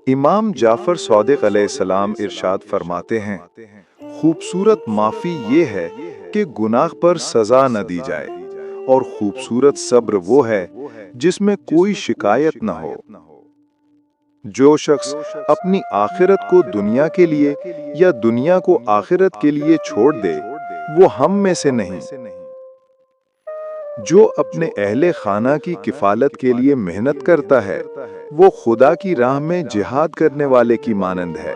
امام جعفر صادق علیہ السلام ارشاد فرماتے ہیں، خوبصورت معافی یہ ہے کہ گناہ پر سزا نہ دی جائے، اور خوبصورت صبر وہ ہے جس میں کوئی شکایت نہ ہو۔ جو شخص اپنی آخرت کو دنیا کے لیے یا دنیا کو آخرت کے لیے چھوڑ دے، وہ ہم میں سے نہیں۔ جو اپنے اہل خانہ کی کفالت کے لیے محنت کرتا ہے، وہ خدا کی راہ میں جہاد کرنے والے کی مانند ہے۔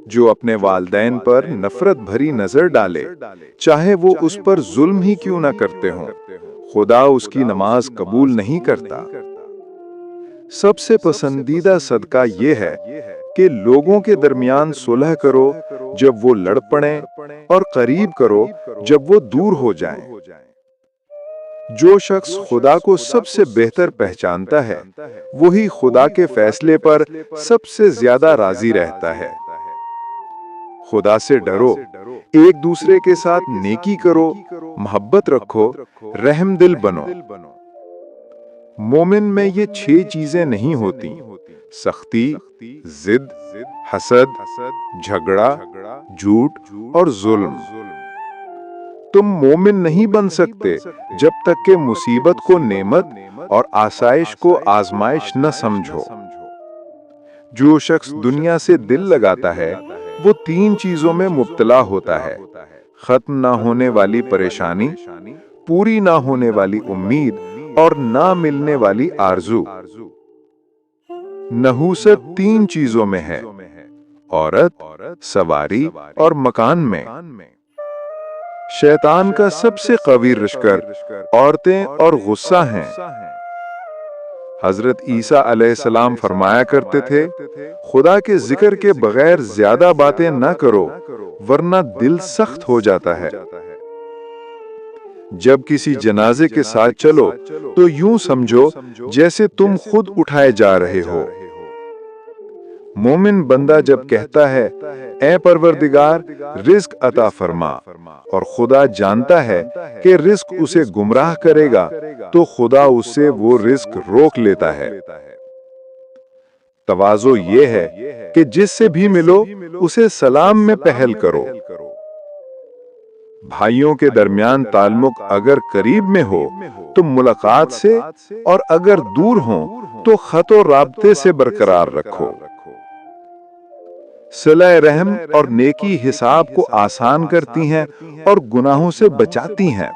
جو اپنے والدین پر نفرت بھری نظر ڈالے، چاہے وہ اس پر ظلم ہی کیوں نہ کرتے ہوں، خدا اس کی نماز قبول نہیں کرتا۔ سب سے پسندیدہ صدقہ یہ ہے کہ لوگوں کے درمیان صلح کرو جب وہ لڑ پڑیں، اور قریب کرو جب وہ دور ہو جائیں۔ جو شخص خدا کو سب سے بہتر پہچانتا ہے، وہی خدا کے فیصلے پر سب سے زیادہ راضی رہتا ہے۔ خدا سے ڈرو، ایک دوسرے کے ساتھ نیکی کرو، محبت رکھو، رحم دل بنو۔ مومن میں یہ 6 چیزیں نہیں ہوتی: سختی، ضد، حسد، جھگڑا، جھوٹ اور ظلم۔ تم مومن نہیں بن سکتے جب تک کہ مصیبت کو نعمت اور آسائش کو آزمائش نہ سمجھو۔ جو شخص دنیا سے دل لگاتا ہے، وہ 3 چیزوں میں مبتلا ہوتا ہے: ختم نہ ہونے والی پریشانی، پوری نہ ہونے والی امید اور نہ ملنے والی آرزو۔ نحوست 3 چیزوں میں ہے: عورت، سواری اور مکان میں۔ شیطان کا سب سے قوی لشکر عورتیں اور غصہ ہیں۔ حضرت عیسیٰ علیہ السلام فرمایا کرتے تھے، خدا کے ذکر کے بغیر زیادہ باتیں نہ کرو ورنہ دل سخت ہو جاتا ہے۔ جب کسی جنازے کے ساتھ چلو تو یوں سمجھو جیسے تم خود اٹھائے جا رہے ہو۔ مومن بندہ جب کہتا ہے، اے پروردگار رزق عطا فرما، اور خدا جانتا ہے کہ رزق اسے گمراہ کرے گا، تو خدا اس سے وہ رزق روک لیتا ہے۔ تواضع یہ ہے کہ جس سے بھی ملو اسے سلام میں پہل کرو۔ بھائیوں کے درمیان تعلق اگر قریب میں ہو تو ملاقات سے، اور اگر دور ہوں تو خط و رابطے سے برقرار رکھو۔ صلہ رحم اور نیکی حساب کو آسان کرتی ہیں اور گناہوں سے بچاتی ہیں۔